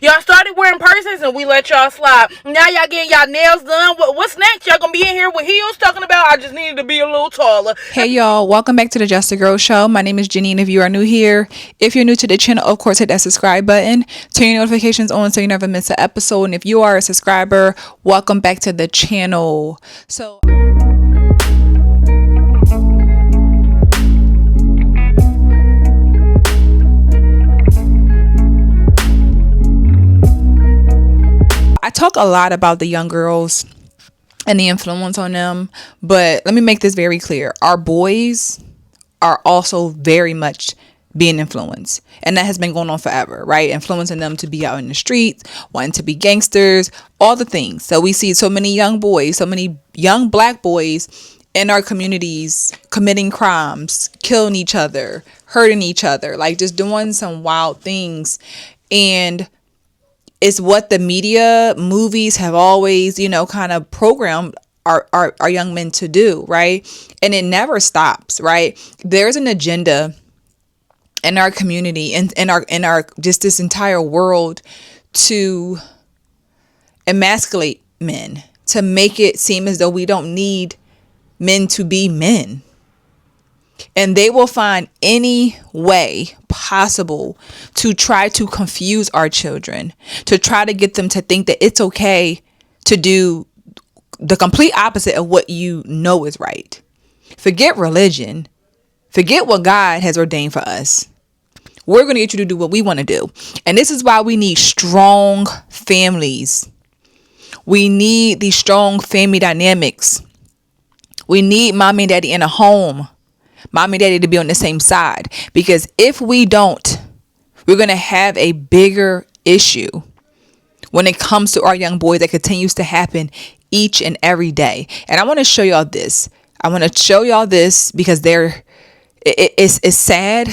Y'all started wearing purses and we let y'all slide. Now y'all getting y'all nails done. What's next? Y'all gonna be in here with heels talking about I just needed to be a little taller. Hey y'all, welcome back to the Just a Girl Show. My name is Janine. If you are new here, if you're new to the channel, of course hit that subscribe button, turn your notifications on so you never miss an episode. And if you are a subscriber, welcome back to the channel. So I talk a lot about the young girls and the influence on them, but let me make this very clear. Our boys are also very much being influenced, and that has been going on forever, right? Influencing them to be out in the streets, wanting to be gangsters, all the things. So we see so many young boys, so many young black boys in our communities committing crimes, killing each other, hurting each other, like just doing some wild things. And it's what the media, movies have always, kind of programmed our young men to do, right? And it never stops, right? There's an agenda in our community and in our just this entire world to emasculate men, to make it seem as though we don't need men to be men. And they will find any way possible to try to confuse our children, to try to get them to think that it's okay to do the complete opposite of what you know is right. Forget religion. Forget what God has ordained for us. We're going to get you to do what we want to do. And this is why we need strong families. We need these strong family dynamics. We need mommy and daddy in a home. Mommy and daddy to be on the same side. Because if we don't, we're going to have a bigger issue when it comes to our young boys that continues to happen each and every day. And I want to show y'all this. I want to show y'all this because it's sad.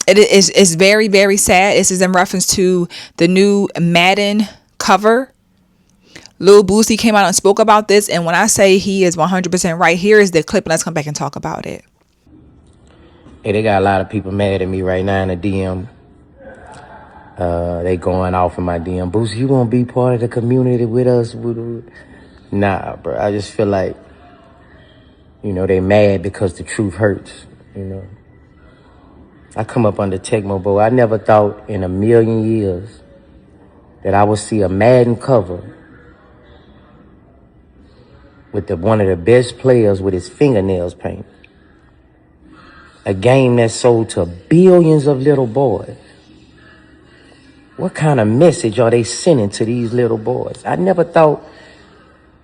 It's very, very sad. This is in reference to the new Madden cover. Lil Boosie came out and spoke about this, and when I say he is 100% right, here is the clip, and let's come back and talk about it. Hey, they got a lot of people mad at me right now in the DM. They going off in my DM. Boosie, you gonna be part of the community with us? Nah, bro. I just feel like, they mad because the truth hurts, I come up under Tecmo, bro. I never thought in a million years that I would see a Madden cover with one of the best players with his fingernails painted. A game that sold to billions of little boys. What kind of message are they sending to these little boys? I never thought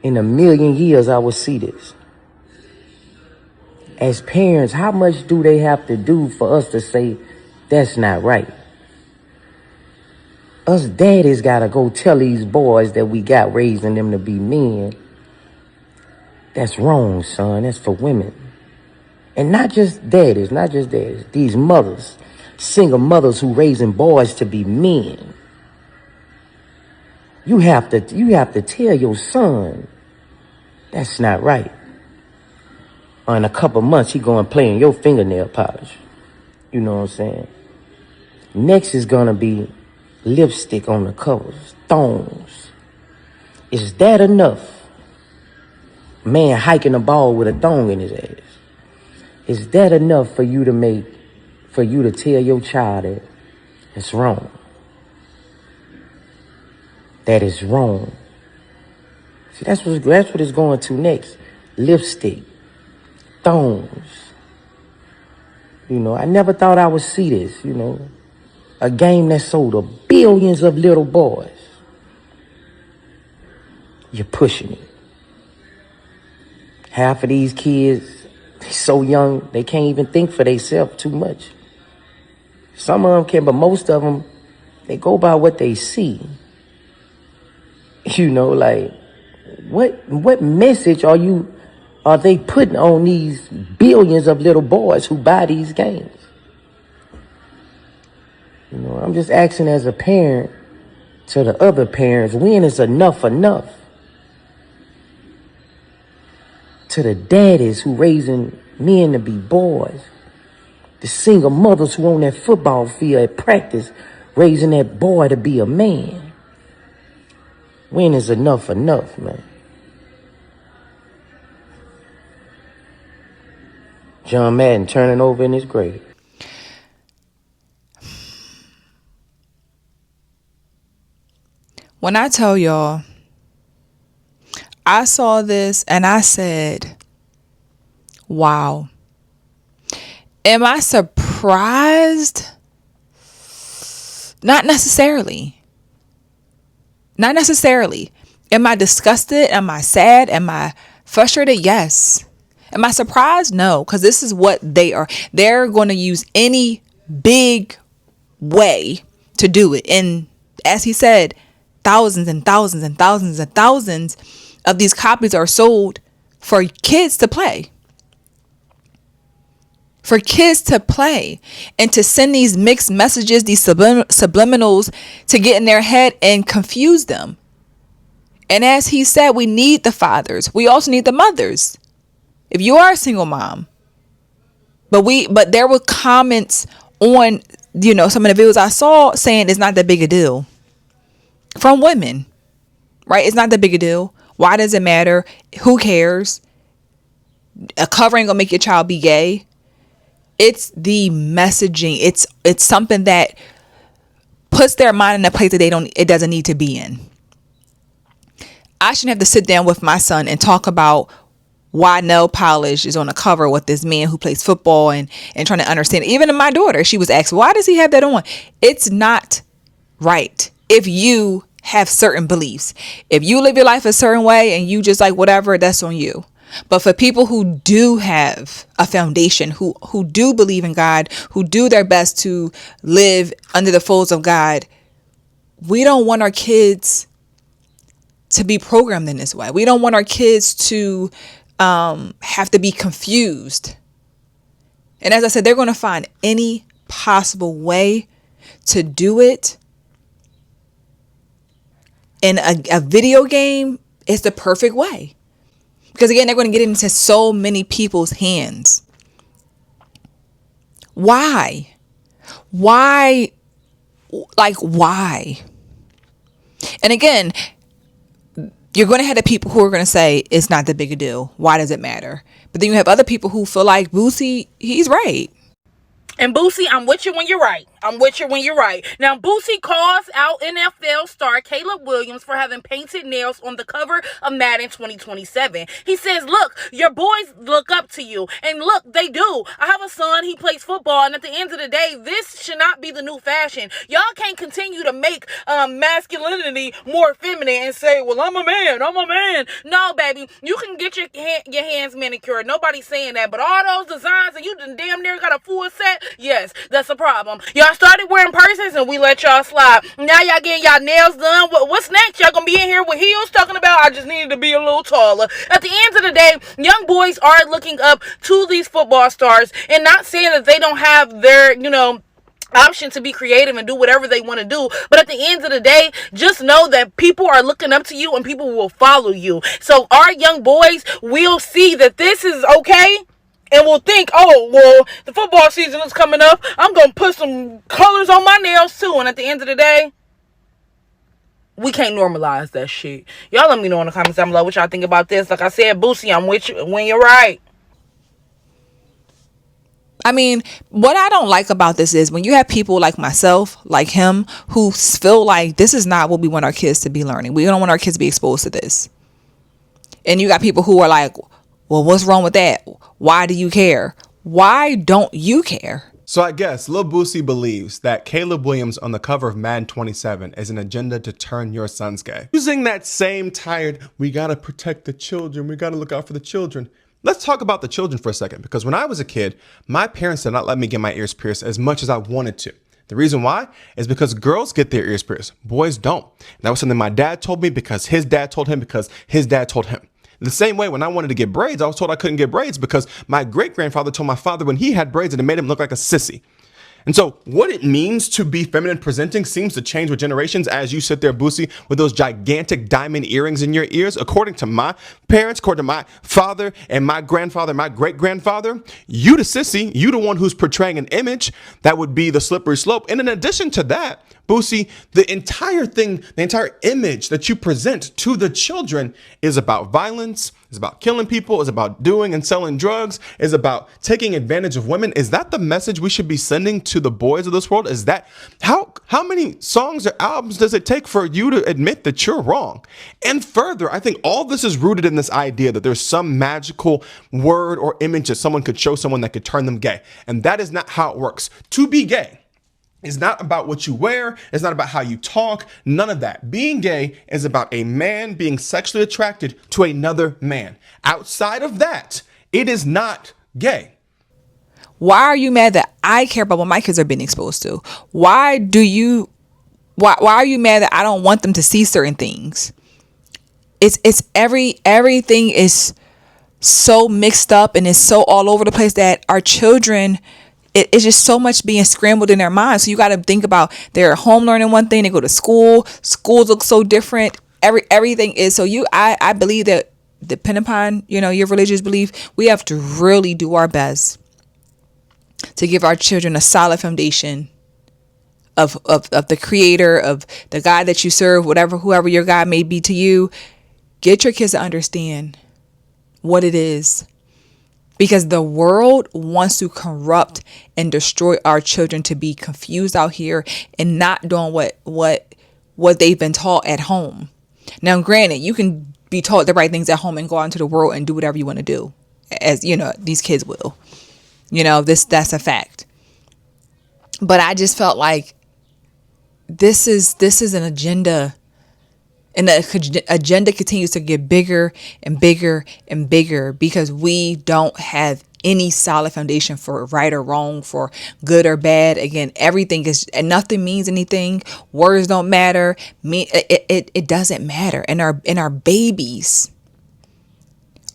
in a million years I would see this. As parents, how much do they have to do for us to say that's not right? Us daddies gotta go tell these boys that we got raising them to be men. That's wrong, son. That's for women. And not just daddies. These mothers, single mothers who raising boys to be men. You have to tell your son that's not right. Or in a couple months, he going to play in your fingernail polish. You know what I'm saying? Next is going to be lipstick on the covers, thongs. Is that enough? Man hiking a ball with a thong in his ass. Is that enough for you to tell your child that it's wrong? That is wrong. See, that's what it's going to next. Lipstick, thongs. I never thought I would see this, a game that sold to billions of little boys. You're pushing it. Half of these kids, they're so young, they can't even think for themselves too much. Some of them can, but most of them, they go by what they see. Like, what message are they putting on these billions of little boys who buy these games? I'm just asking as a parent to the other parents, when is enough enough? To the daddies who raising men to be boys, the single mothers who on that football field at practice raising that boy to be a man. When is enough enough, man? John Madden turning over in his grave. When I tell y'all, I saw this and I said, wow. Am I surprised? Not necessarily. Not necessarily. Am I disgusted? Am I sad? Am I frustrated? Yes. Am I surprised? No, because this is what they are. They're going to use any big way to do it. And as he said, thousands and thousands and thousands and thousands of these copies are sold for kids to play. For kids to play and to send these mixed messages, these subliminals to get in their head and confuse them. And as he said, we need the fathers. We also need the mothers. If you are a single mom, but there were comments on, some of the videos I saw saying it's not that big a deal from women, right? It's not that big a deal. Why does it matter? Who cares? A cover ain't gonna make your child be gay. It's the messaging. It's something that puts their mind in a place that it doesn't need to be in. I shouldn't have to sit down with my son and talk about why nail polish is on the cover with this man who plays football and trying to understand. Even my daughter, she was asked, why does he have that on? It's not right. If you have certain beliefs, if you live your life a certain way and you just like whatever, that's on you. But for people who do have a foundation, who do believe in God, who do their best to live under the folds of God, we don't want our kids to be programmed in this way. We don't want our kids to have to be confused. And as I said, they're going to find any possible way to do it. And a video game is the perfect way. Because again, they're going to get into so many people's hands. Why? Why? Like, why? And again, you're going to have the people who are going to say it's not that big a deal. Why does it matter? But then you have other people who feel like Boosie, he's right. And Boosie, I'm with you when you're right. I'm with you when you're right. Now, Boosie calls out NFL star Caleb Williams for having painted nails on the cover of Madden 2027. He says, look, your boys look up to you. And look, they do. I have a son, he plays football. And at the end of the day, this should not be the new fashion. Y'all can't continue to make masculinity more feminine and say, well, I'm a man. No, baby, you can get your hands manicured. Nobody's saying that. But all those designs and you damn near got a full set, yes, that's a problem. Y'all started wearing purses and we let y'all slide. Now y'all getting y'all nails done. What's next? Y'all gonna be in here with heels talking about I just needed to be a little taller. At the end of the day, young boys are looking up to these football stars and not saying that they don't have their, option to be creative and do whatever they want to do. But at the end of the day, just know that people are looking up to you and people will follow you. So our young boys will see that this is okay. And we'll think, oh, well, the football season is coming up. I'm going to put some colors on my nails, too. And at the end of the day, we can't normalize that shit. Y'all let me know in the comments down below what y'all think about this. Like I said, Boosie, I'm with you when you're right. I mean, what I don't like about this is when you have people like myself, like him, who feel like this is not what we want our kids to be learning. We don't want our kids to be exposed to this. And you got people who are like, well, what's wrong with that? Why do you care? Why don't you care? So I guess Lil Boosie believes that Caleb Williams on the cover of Madden 27 is an agenda to turn your sons gay. Using that same tired, we gotta protect the children, we gotta look out for the children. Let's talk about the children for a second, because when I was a kid, my parents did not let me get my ears pierced as much as I wanted to. The reason why is because girls get their ears pierced, boys don't. And that was something my dad told me because his dad told him because his dad told him. The same way, when I wanted to get braids, I was told I couldn't get braids because my great-grandfather told my father when he had braids that it made him look like a sissy. And so what it means to be feminine presenting seems to change with generations as you sit there, Boosie, with those gigantic diamond earrings in your ears. According to my parents, according to my father and my grandfather, my great-grandfather, you the sissy, you the one who's portraying an image that would be the slippery slope. And in addition to that, Boosie, the entire thing, the entire image that you present to the children is about violence, is about killing people, is about doing and selling drugs, is about taking advantage of women. Is that the message we should be sending to the boys of this world? Is that how many songs or albums does it take for you to admit that you're wrong? And further, I think all this is rooted in this idea that there's some magical word or image that someone could show someone that could turn them gay. And that is not how it works. To be gay is not about what you wear. It's not about how you talk. None of that. Being gay is about a man being sexually attracted to another man. Outside of that, it is not gay. Why are you mad that I care about what my kids are being exposed to? Why are you mad that I don't want them to see certain things? Everything is so mixed up and it's so all over the place that our children, it's just so much being scrambled in their minds. So you got to think about, they're at home learning one thing, they go to schools look so different. Everything is. So I believe that, depending upon, your religious belief, we have to really do our best to give our children a solid foundation of the creator, of the God that you serve, whoever your God may be to you. Get your kids to understand what it is. Because the world wants to corrupt and destroy our children to be confused out here and not doing what they've been taught at home. Now, granted, you can be taught the right things at home and go out into the world and do whatever you want to do, as these kids will. That's a fact. But I just felt like this is an agenda. And the agenda continues to get bigger and bigger and bigger because we don't have any solid foundation for right or wrong, for good or bad. Again, everything is, and nothing means anything. Words don't matter. It doesn't matter. And our babies,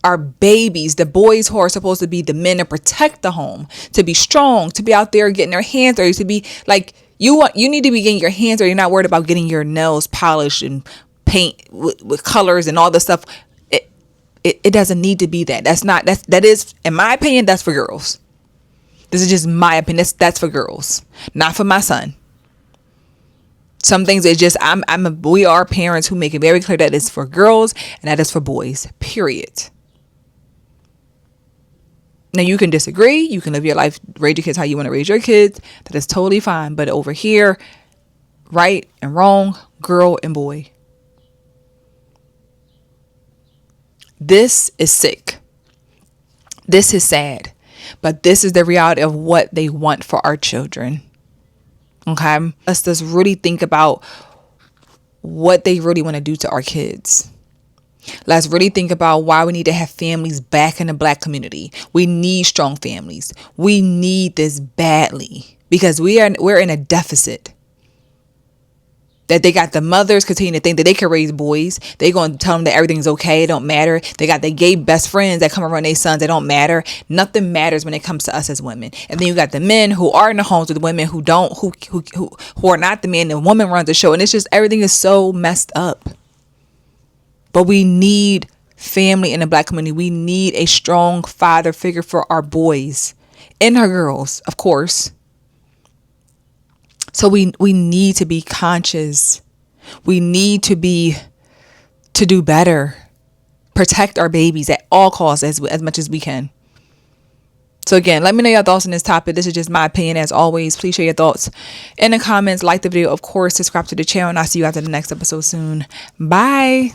the boys who are supposed to be the men to protect the home, to be strong, to be out there getting their hands dirty, to be like, you need to be getting your hands dirty. You're not worried about getting your nails polished and paint with colors and all this stuff. It doesn't need to be that. That is, in my opinion, that's for girls. This is just my opinion. That's for girls, not for my son. Some things it's just, we are parents who make it very clear that it's for girls and that is for boys, period. Now, you can disagree. You can live your life, raise your kids how you want to raise your kids. That is totally fine. But over here, right and wrong, girl and boy. This is sick. This is sad. But this is the reality of what they want for our children. Okay? Let's just really think about what they really want to do to our kids. Let's really think about why we need to have families back in the Black community. We need strong families. We need this badly because we're in a deficit. That they got the mothers continue to think that they can raise boys. They going to tell them that everything's okay. It don't matter. They got the gay best friends that come around their sons. It don't matter. Nothing matters when it comes to us as women. And then you got the men who are in the homes with women who are not the men. The woman runs the show. And it's just, everything is so messed up. But we need family in the Black community. We need a strong father figure for our boys and our girls, of course. So we need to be conscious. We need to do better. Protect our babies at all costs as much as we can. So again, let me know your thoughts on this topic. This is just my opinion as always. Please share your thoughts in the comments. Like the video, of course. Subscribe to the channel. And I'll see you after the next episode soon. Bye.